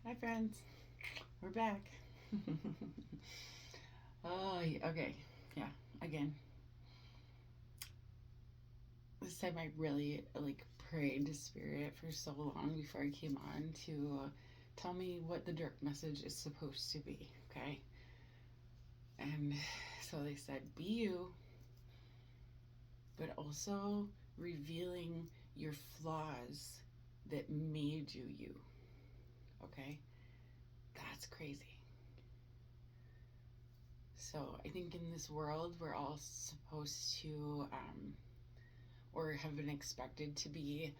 Hi, friends. We're back. Oh, okay. Yeah, again. This time I really prayed to Spirit for so long before I came on to tell me what the direct message is supposed to be, okay? And so they said, be you, but also revealing your flaws that made you you, okay? That's crazy. So I think in this world, we're all supposed to, or have been expected to be,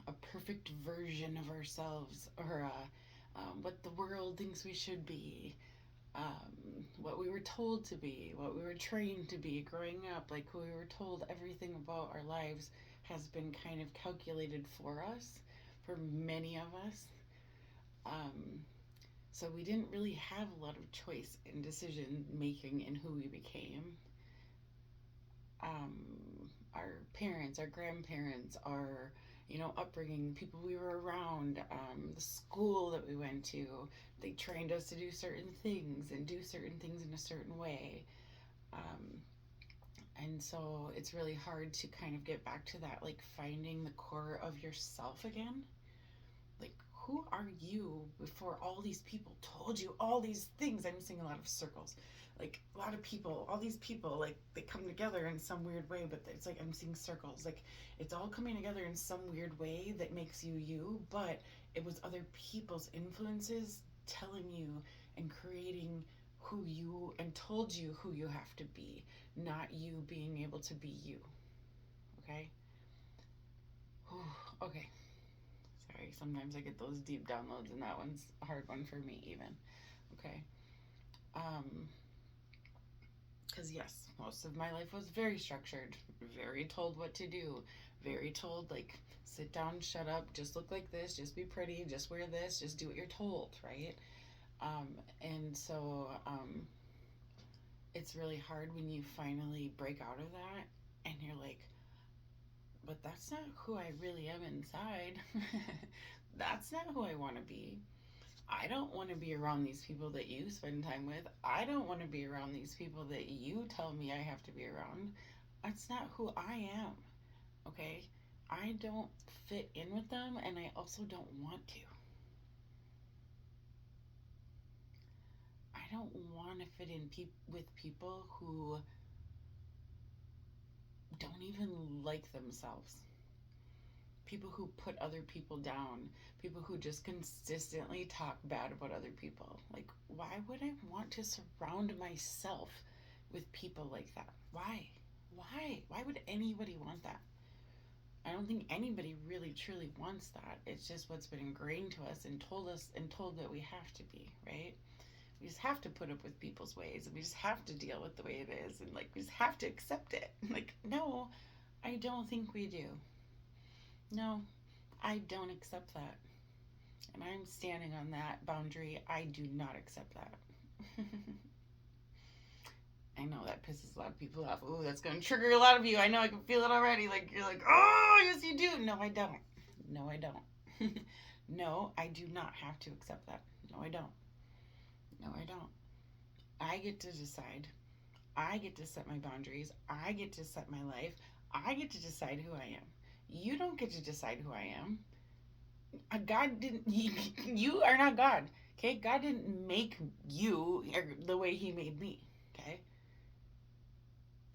a perfect version of ourselves, or what the world thinks we should be, what we were told to be, what we were trained to be growing up. Like we were told everything about our lives has been kind of calculated for us, for many of us. Um, so we didn't really have a lot of choice in decision making in who we became. Our parents, our grandparents, our upbringing, people we were around, the school that we went to, they trained us to do certain things and do certain things in a certain way. Um, and so it's really hard to kind of get back to that, like finding the core of yourself again. Like, who are you before all these people told you all these things? I'm seeing a lot of circles. Like, a lot of people, all these people, like, they come together in some weird way, but it's like I'm seeing circles. Like, it's all coming together in some weird way that makes you you, but it was other people's influences telling you and creating who you and told you who you have to be, not you being able to be you. Okay? Okay. Sorry, sometimes I get those deep downloads, and that one's a hard one for me, even. Okay. Um, because yes, most of my life was very structured, very told what to do, very told, like, sit down, shut up, just look like this, just be pretty, just wear this, just do what you're told, right? And so it's really hard when you finally break out of that and you're like, but that's not who I really am inside. That's not who I want to be. I don't want to be around these people that you spend time with. I don't want to be around these people that you tell me I have to be around. That's not who I am. Okay? I don't fit in with them, and I also don't want to. I don't want to fit in with people who don't even like themselves. People who put other people down. People who just consistently talk bad about other people. Like, why would I want to surround myself with people like that? Why? Why would anybody want that? I don't think anybody really truly wants that. It's just what's been ingrained to us and told that we have to be, right? We just have to put up with people's ways and we just have to deal with the way it is and like we just have to accept it. Like, no, I don't think we do. No, I don't accept that. And I'm standing on that boundary. I do not accept that. I know that pisses a lot of people off. Oh, that's going to trigger a lot of you. I know, I can feel it already. Like, you're like, oh, yes, you do. No, I don't. No, I don't. No, I do not have to accept that. No, I don't. No, I don't. I get to decide. I get to set my boundaries. I get to set my life. I get to decide who I am. You don't get to decide who I am. God didn't. You are not God. Okay, God didn't make you the way He made me. Okay,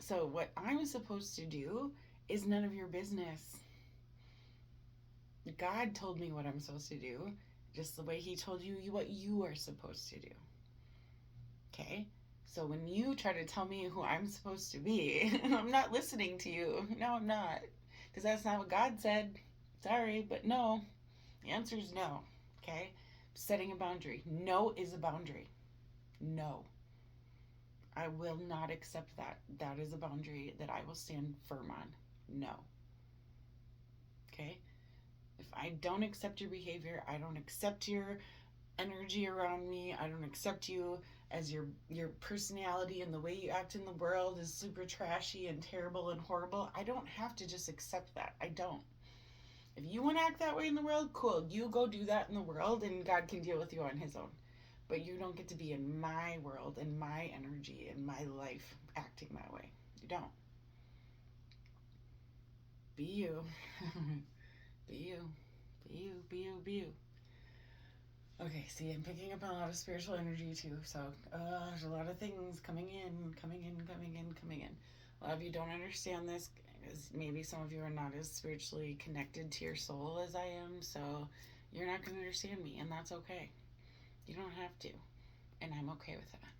so what I'm supposed to do is none of your business. God told me what I'm supposed to do, just the way He told you what you are supposed to do. Okay, so when you try to tell me who I'm supposed to be, I'm not listening to you. No, I'm not, because that's not what God said. Sorry, but no. The answer is no. Okay? Setting a boundary. No is a boundary. No. I will not accept that. That is a boundary that I will stand firm on. No. Okay? If I don't accept your behavior, I don't accept your energy around me, I don't accept you as your personality and the way you act in the world is super trashy and terrible and horrible. I don't have to just accept that. I don't. If you want to act that way in the world, cool. You go do that in the world and God can deal with you on his own. But you don't get to be in my world and my energy and my life acting that way. You don't. Be you. Be you. Be you. Be you. Be you. Okay, see, I'm picking up a lot of spiritual energy too. So there's a lot of things coming in, coming in, coming in, coming in. A lot of you don't understand this because maybe some of you are not as spiritually connected to your soul as I am. So you're not going to understand me, and that's okay. You don't have to. And I'm okay with that.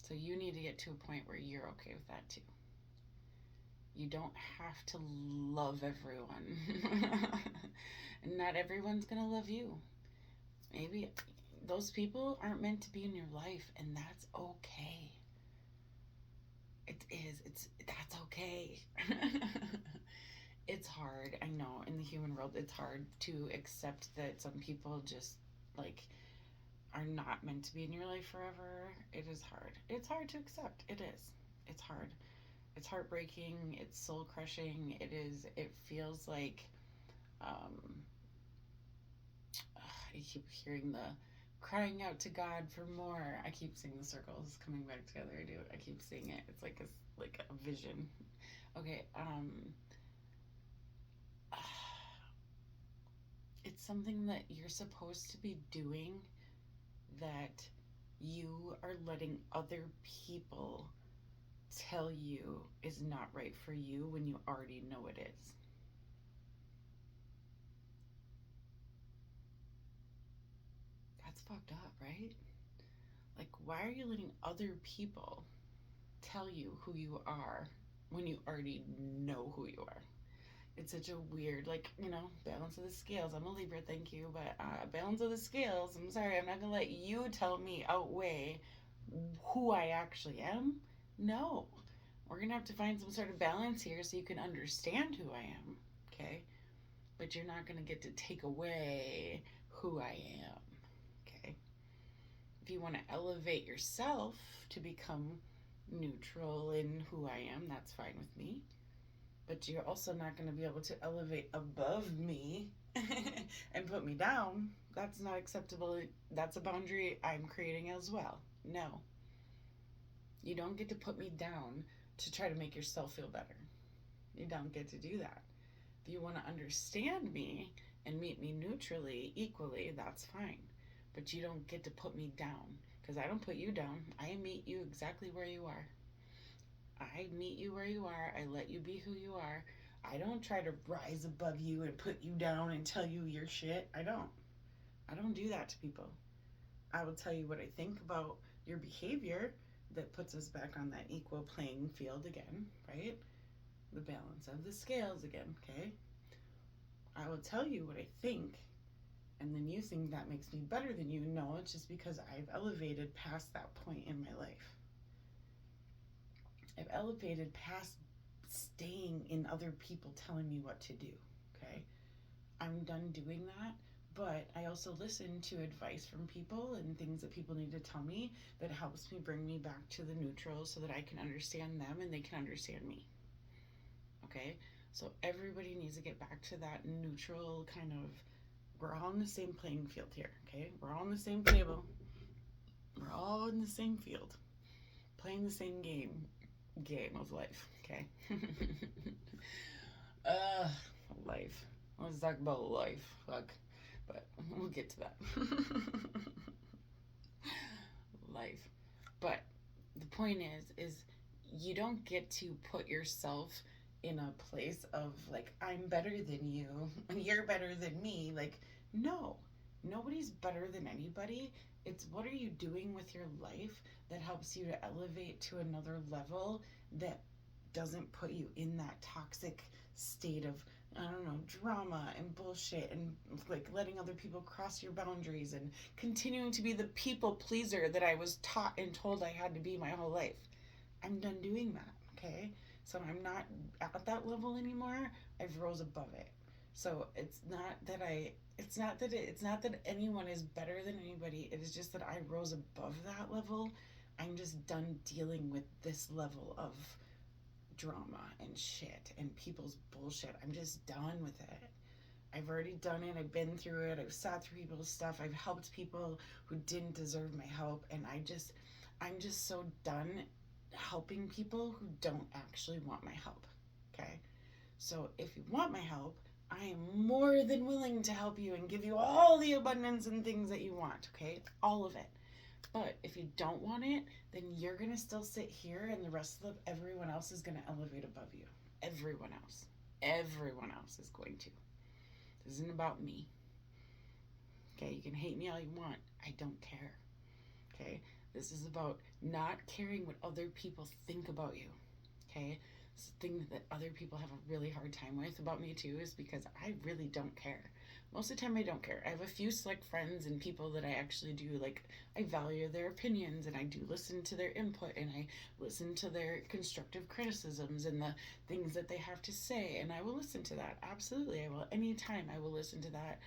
So you need to get to a point where you're okay with that too. You don't have to love everyone. And not everyone's going to love you. Maybe those people aren't meant to be in your life, and that's okay. It is. That's okay. It's hard. I know in the human world it's hard to accept that some people just like are not meant to be in your life forever. It is hard. It's hard to accept. It is. It's hard. It's heartbreaking. It's soul crushing. It is. It feels like I keep hearing the crying out to God for more. I keep seeing the circles coming back together. I keep seeing it. It's like a vision. Okay. It's something that you're supposed to be doing that you are letting other people tell you is not right for you when you already know it is. That's fucked up, right? Like, why are you letting other people tell you who you are when you already know who you are? It's such a weird, like, balance of the scales. I'm a Libra, thank you, but balance of the scales, I'm sorry, I'm not gonna let you tell me outweigh who I actually am. No. We're gonna have to find some sort of balance here so you can understand who I am, okay? But you're not gonna get to take away who I am, okay? If you want to elevate yourself to become neutral in who I am, that's fine with me. But you're also not going to be able to elevate above me and put me down. That's not acceptable. That's a boundary I'm creating as well. No. You don't get to put me down to try to make yourself feel better. You don't get to do that. If you want to understand me and meet me neutrally, equally, that's fine. But you don't get to put me down, because I don't put you down. I meet you exactly where you are. I meet you where you are. I let you be who you are. I don't try to rise above you and put you down and tell you your shit. I don't do that to people. I will tell you what I think about your behavior that puts us back on that equal playing field again, right? The balance of the scales again, okay? I will tell you what I think, and then you think that makes me better than you. No, it's just because I've elevated past that point in my life. I've elevated past staying in other people telling me what to do, okay? I'm done doing that, but I also listen to advice from people and things that people need to tell me that helps me bring me back to the neutral so that I can understand them and they can understand me, okay? So everybody needs to get back to that neutral kind of, we're all on the same playing field here, okay? We're all on the same table. We're all in the same field, playing the same game of life, okay? Life. Let's talk about life. Fuck. But we'll get to that. Life. But the point is you don't get to put yourself in a place of like, I'm better than you and you're better than me. Like, no. Nobody's better than anybody. It's what are you doing with your life that helps you to elevate to another level that doesn't put you in that toxic state of, I don't know, drama and bullshit and like letting other people cross your boundaries and continuing to be the people pleaser that I was taught and told I had to be my whole life. I'm done doing that, okay? So I'm not at that level anymore. I've rose above it. So it's not that anyone is better than anybody. It is just that I rose above that level. I'm just done dealing with this level of drama and shit and people's bullshit. I'm just done with it. I've already done it. I've been through it. I've sat through people's stuff. I've helped people who didn't deserve my help. And I'm just so done helping people who don't actually want my help. Okay? So if you want my help, I am more than willing to help you and give you all the abundance and things that you want. Okay? All of it. But if you don't want it, then you're going to still sit here and the rest of everyone else is going to elevate above you. Everyone else. Everyone else is going to. This isn't about me. Okay, you can hate me all you want. I don't care. Okay, this is about not caring what other people think about you. Okay, it's the thing that other people have a really hard time with about me too, is because I really don't care. Most of the time I don't care. I have a few select friends and people that I actually do, like, I value their opinions and I do listen to their input and I listen to their constructive criticisms and the things that they have to say, and I will listen to that. Absolutely, I will. Anytime I will listen to that.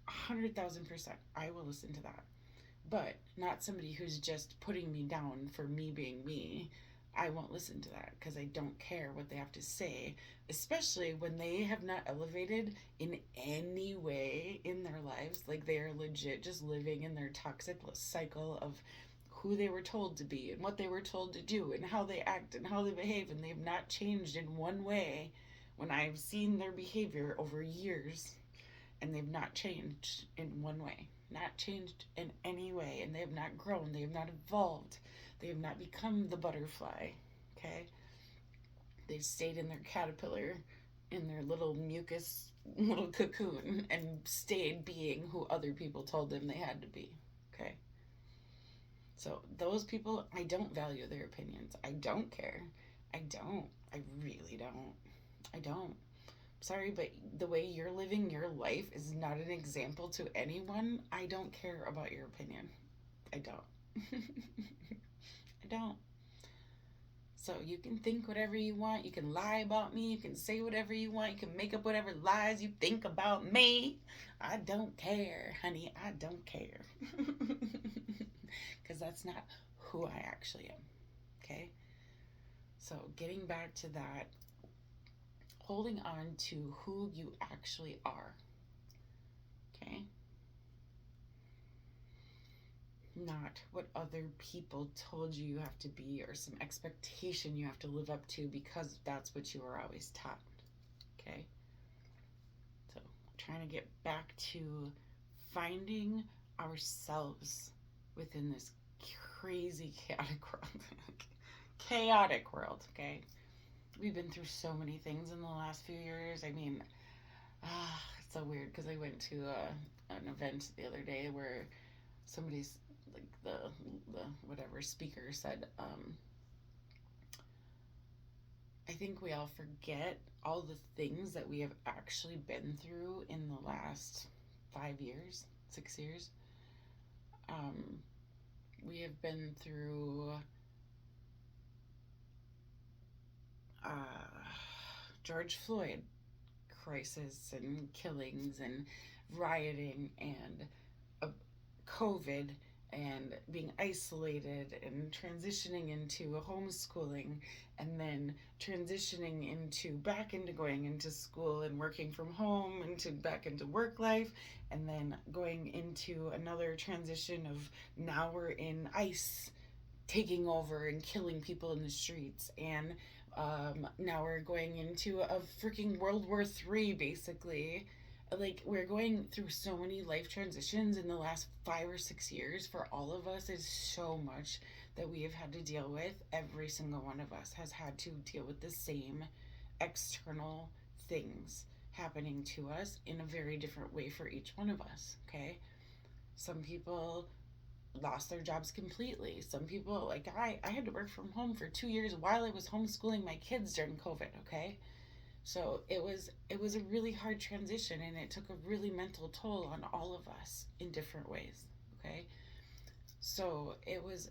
100,000%. I will listen to that. But not somebody who's just putting me down for me being me. I won't listen to that because I don't care what they have to say, especially when they have not elevated in any way in their lives. Like, they are legit just living in their toxic cycle of who they were told to be and what they were told to do and how they act and how they behave, and they've not changed in one way when I've seen their behavior over years, and they've not changed in one way. Not changed in any way, and they have not grown, they have not evolved, they have not become the butterfly. Okay, they've stayed in their caterpillar, in their little mucus little cocoon, and stayed being who other people told them they had to be. Okay, so those people, I don't value their opinions. I don't care. I really don't. I don't. Sorry, but the way you're living your life is not an example to anyone. I don't care about your opinion. I don't. I don't. So you can think whatever you want. You can lie about me. You can say whatever you want. You can make up whatever lies you think about me. I don't care, honey. I don't care. Because that's not who I actually am. Okay? So getting back to that, holding on to who you actually are. Okay? Not what other people told you have to be, or some expectation you have to live up to because that's what you were always taught. Okay? So, trying to get back to finding ourselves within this crazy, chaotic world. Chaotic world, okay? We've been through so many things in the last few years. I mean, it's so weird because I went to an event the other day where somebody's, like, the whatever speaker said, I think we all forget all the things that we have actually been through in the last 5 years, 6 years. We have been through George Floyd crisis and killings and rioting and COVID and being isolated and transitioning into homeschooling, and then transitioning into back into going into school and working from home into back into work life, and then going into another transition of now we're in ICE taking over and killing people in the streets, and now we're going into a freaking World War III, basically. Like, we're going through so many life transitions in the last 5 or 6 years. For all of us, is so much that we have had to deal with. Every single one of us has had to deal with the same external things happening to us in a very different way for each one of us. Okay, some people lost their jobs completely. Some people, like I had to work from home for 2 years while I was homeschooling my kids during COVID. Okay, so it was a really hard transition, and it took a really mental toll on all of us in different ways. Okay, so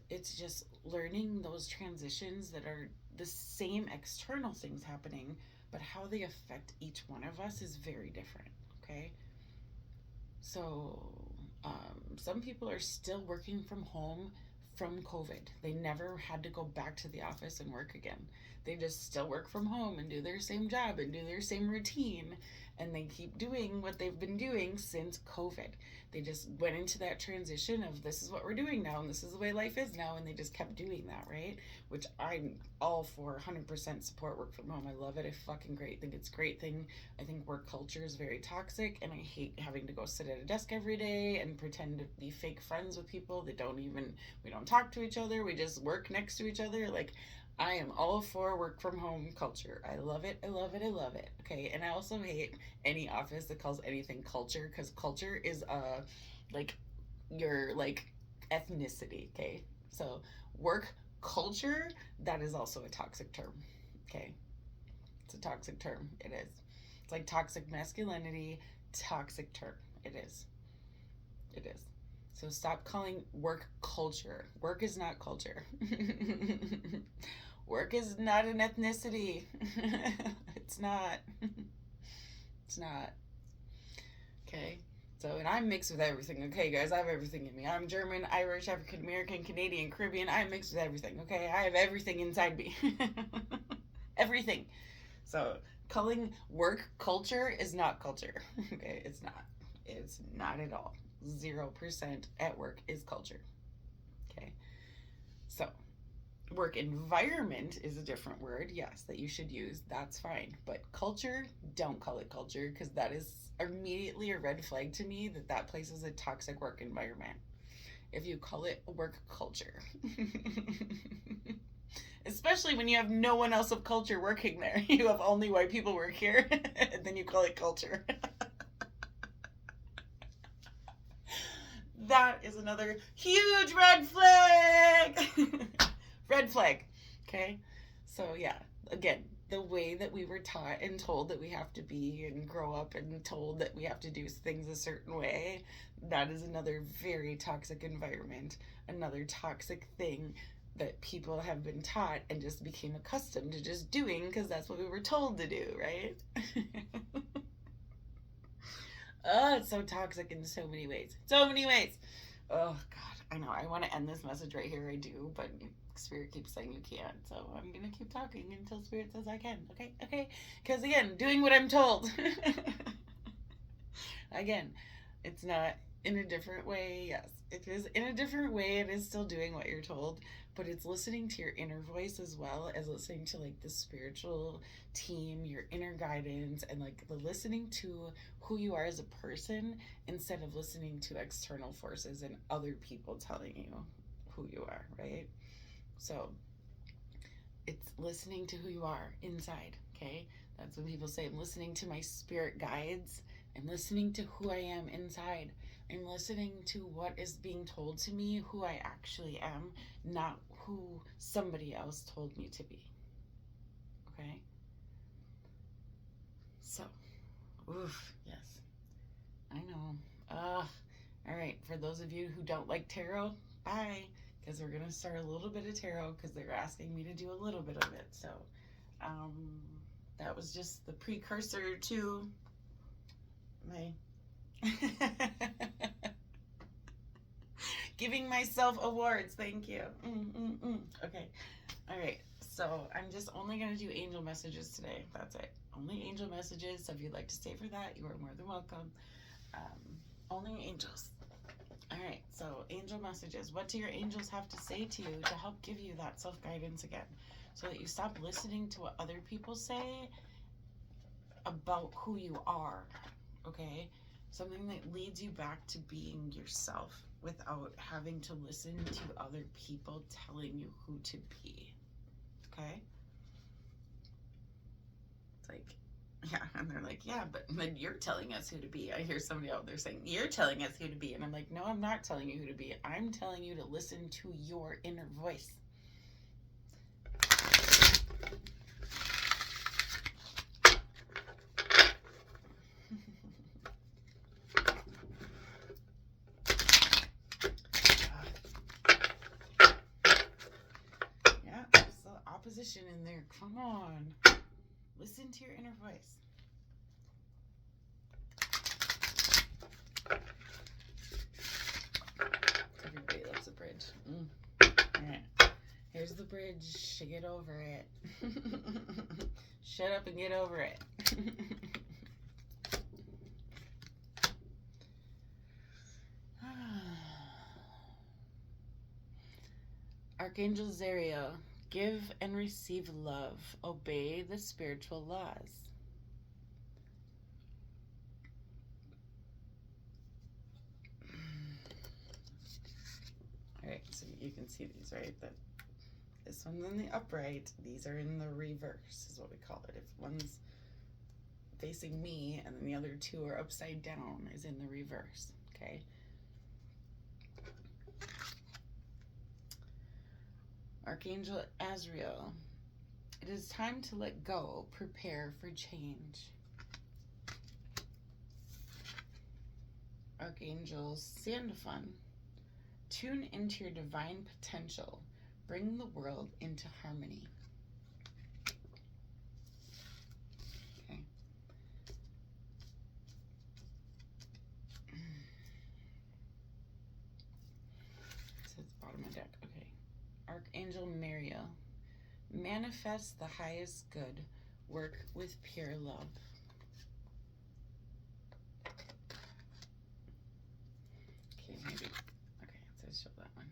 it's just learning those transitions that are the same external things happening, but how they affect each one of us is very different. Okay, so some people are still working from home from COVID. They never had to go back to the office and work again. They just still work from home and do their same job and do their same routine, and they keep doing what they've been doing since COVID. They just went into that transition of this is what we're doing now and this is the way life is now, and they just kept doing that, right? Which I'm all for. 100% support work from home. I love it. I fucking great. Think it's a great thing. I think work culture is very toxic, and I hate having to go sit at a desk every day and pretend to be fake friends with people that we don't talk to each other. We just work next to each other. Like, I am all for work from home culture. I love it. I love it. I love it. Okay. And I also hate any office that calls anything culture, because culture is like your like ethnicity. Okay. So work culture, that is also a toxic term. Okay. It's a toxic term. It is. It's like toxic masculinity, toxic term. It is. It is. So stop calling work culture. Work is not culture. Work is not an ethnicity. It's not. It's not. Okay. So, and I'm mixed with everything. Okay, guys, I have everything in me. I'm German, Irish, African American, Canadian, Caribbean. I'm mixed with everything. Okay, I have everything inside me. Everything. So, calling work culture is not culture. Okay, it's not. It's not at all. 0% at work is culture. Okay. So, work environment is a different word, yes, that you should use. That's fine. But culture, don't call it culture, because that is immediately a red flag to me that that place is a toxic work environment. If you call it work culture. Especially when you have no one else of culture working there. You have only white people work here, and then you call it culture. That is another huge red flag. Red flag. Okay? So, yeah, again, the way that we were taught and told that we have to be and grow up and told that we have to do things a certain way, that is another very toxic environment, another toxic thing that people have been taught and just became accustomed to just doing because that's what we were told to do, right? Oh, it's so toxic in so many ways. So many ways. Oh, God. I know. I want to end this message right here. I do. But Spirit keeps saying you can't. So I'm going to keep talking until Spirit says I can. Okay? Okay? Because, again, doing what I'm told. Again, it's not in a different way. Yes, it is in a different way. It is still doing what you're told. But it's listening to your inner voice as well as listening to like the spiritual team, your inner guidance, and like the listening to who you are as a person instead of listening to external forces and other people telling you who you are, right? So it's listening to who you are inside, okay? That's when people say, I'm listening to my spirit guides. I'm listening to who I am inside. I'm listening to what is being told to me, who I actually am, not who somebody else told me to be. Okay? So, oof, yes. I know. All right, for those of you who don't like tarot, bye. Because we're going to start a little bit of tarot because they're asking me to do a little bit of it. So, that was just the precursor to my giving myself awards. Thank you. Okay. All right. So I'm just only going to do angel messages today. That's it. Only angel messages. So if you'd like to stay for that, you are more than welcome. Only angels. All right. So angel messages. What do your angels have to say to you to help give you that self-guidance again? So that you stop listening to what other people say about who you are. Okay? Something that leads you back to being yourself without having to listen to other people telling you who to be. Okay? It's like, yeah, and they're like, yeah, but then you're telling us who to be. I hear somebody out there saying, you're telling us who to be. And I'm like, no, I'm not telling you who to be. I'm telling you to listen to your inner voice. Yeah, there's the opposition in there. Come on. Listen to your inner voice. Everybody loves a bridge. All right. Here's the bridge. to get over it. Shut up and get over it. Archangel Zariel, give and receive love. Obey the spiritual laws. Alright, so you can see these, right? That this one's in the upright. These are in the reverse, is what we call it. If one's facing me and then the other two are upside down, is in the reverse, okay? Archangel Azrael, it is time to let go, prepare for change. Archangel Sandalphon, tune into your divine potential, bring the world into harmony. Okay. So it's bottom of deck, okay. Archangel Mariel, manifest the highest good, work with pure love. Okay, maybe, okay, let's show that one.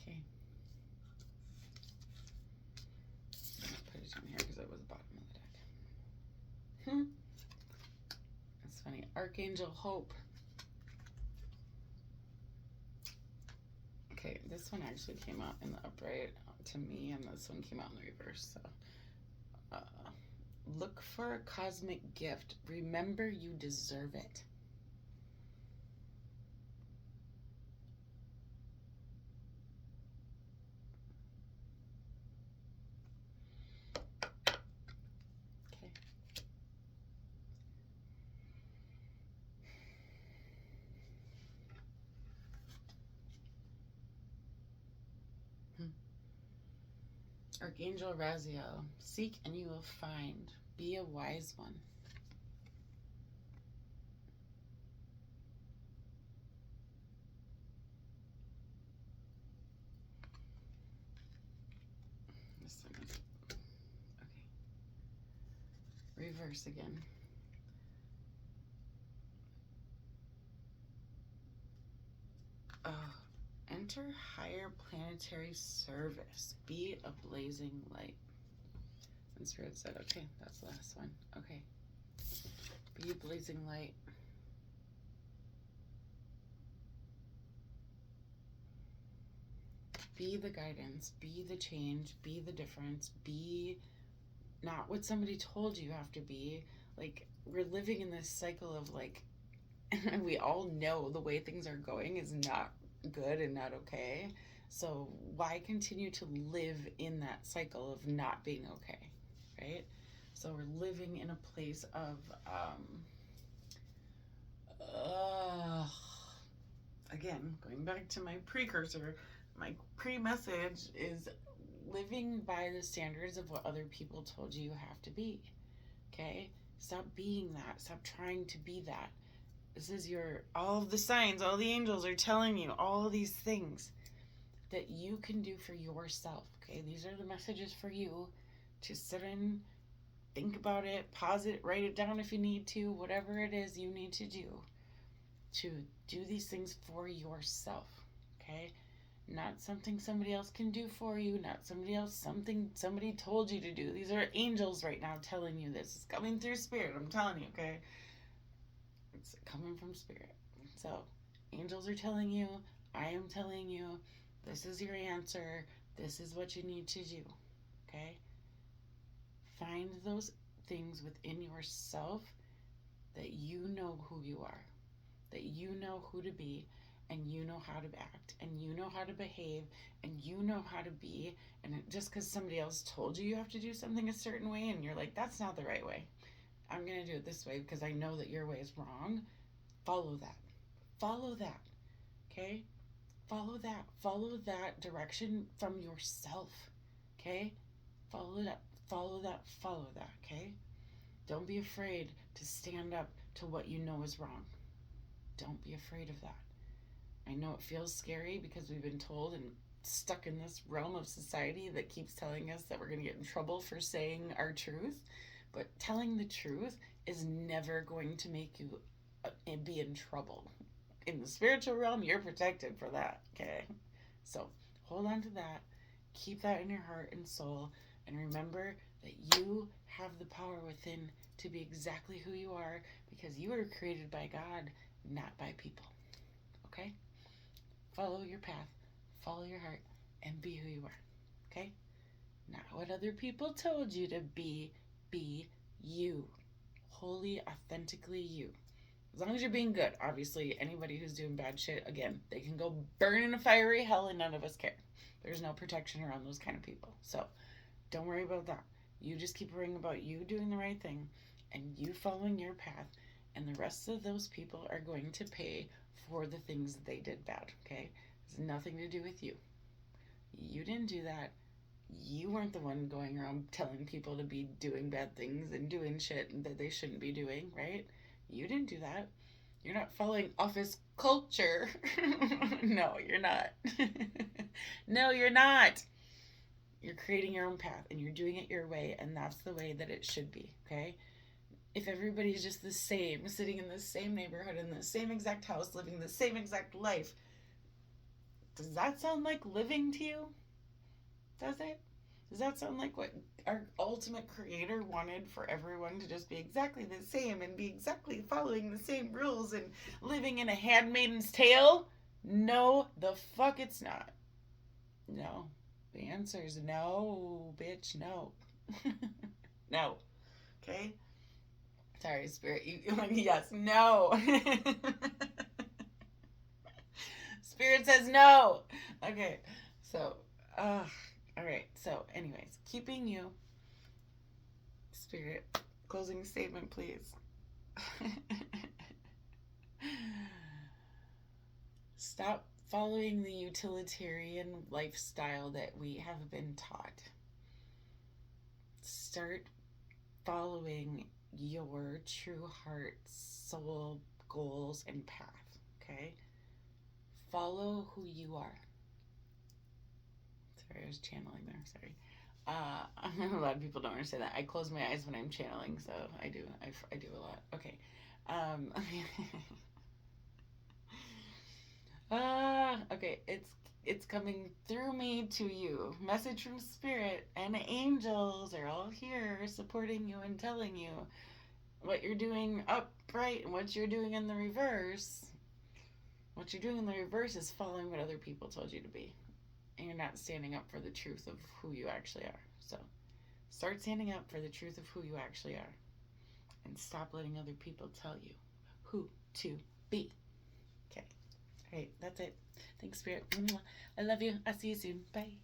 Okay. I'm gonna put it in here because it was bottom of the deck. That's funny. Archangel Hope. Okay, this one actually came out in the upright to me, and this one came out in the reverse. So, look for a cosmic gift. Remember, you deserve it. Okay. Archangel Raziel, seek and you will find. Be a wise one. This one is, okay. Reverse again. Enter higher planetary service. Be a blazing light. And Spirit said, okay, that's the last one. Okay. Be a blazing light. Be the guidance. Be the change. Be the difference. Be not what somebody told you have to be. Like, we're living in this cycle of like, we all know the way things are going is not good and not okay. So why continue to live in that cycle of not being okay, right? So we're living in a place of, again, going back to my precursor, my pre-message is living by the standards of what other people told you have to be, okay? Stop being that. Stop trying to be that. This is all of the signs, all the angels are telling you all of these things that you can do for yourself, okay? These are the messages for you to sit in, think about it, pause it, write it down if you need to, whatever it is you need to do these things for yourself, okay? Not something somebody else can do for you, not something somebody told you to do. These are angels right now telling you this. It's coming through Spirit, I'm telling you, okay? It's coming from Spirit. So, angels are telling you, I am telling you, this is your answer. This is what you need to do. Okay? Find those things within yourself that you know who you are, that you know who to be, and you know how to act, and you know how to behave, and you know how to be. And just because somebody else told you have to do something a certain way, and you're like, that's not the right way. I'm going to do it this way because I know that your way is wrong. Follow that. Follow that. Okay? Follow that. Follow that direction from yourself. Okay? Follow that. Follow that. Follow that. Okay? Don't be afraid to stand up to what you know is wrong. Don't be afraid of that. I know it feels scary because we've been told and stuck in this realm of society that keeps telling us that we're going to get in trouble for saying our truth. But telling the truth is never going to make you be in trouble. In the spiritual realm, you're protected for that, okay? So hold on to that. Keep that in your heart and soul. And remember that you have the power within to be exactly who you are because you were created by God, not by people. Okay? Follow your path, follow your heart, and be who you are. Okay? Not what other people told you to be you. Wholly, authentically you. As long as you're being good. Obviously, anybody who's doing bad shit, again, they can go burn in a fiery hell and none of us care. There's no protection around those kind of people. So don't worry about that. You just keep worrying about you doing the right thing and you following your path, and the rest of those people are going to pay for the things that they did bad, okay? It's nothing to do with you. You didn't do that. You weren't the one going around telling people to be doing bad things and doing shit that they shouldn't be doing, right? You didn't do that. You're not following office culture. No, you're not. No, you're not. You're creating your own path and you're doing it your way, and that's the way that it should be, okay? If everybody's just the same, sitting in the same neighborhood, in the same exact house, living the same exact life, does that sound like living to you? Does it? Does that sound like what our ultimate creator wanted for everyone to just be exactly the same and be exactly following the same rules and living in a handmaiden's tale? No, the fuck it's not. No. The answer is no, bitch, no. No. Okay? Sorry, Spirit. You like, yes, no. Spirit says no. Okay. So, all right. So, anyways, keeping you, Spirit, closing statement, please. Stop following the utilitarian lifestyle that we have been taught. Start following your true heart, soul, goals, and path. Okay? Follow who you are. Sorry, I was channeling there. Sorry. A lot of people don't understand that. I close my eyes when I'm channeling, so I do. I do a lot. Okay. Okay. It's coming through me to you. Message from Spirit and angels are all here supporting you and telling you what you're doing upright and what you're doing in the reverse. What you're doing in the reverse is following what other people told you to be. And you're not standing up for the truth of who you actually are. So start standing up for the truth of who you actually are. And stop letting other people tell you who to be. Okay. All right. That's it. Thanks, Spirit. I love you. I'll see you soon. Bye.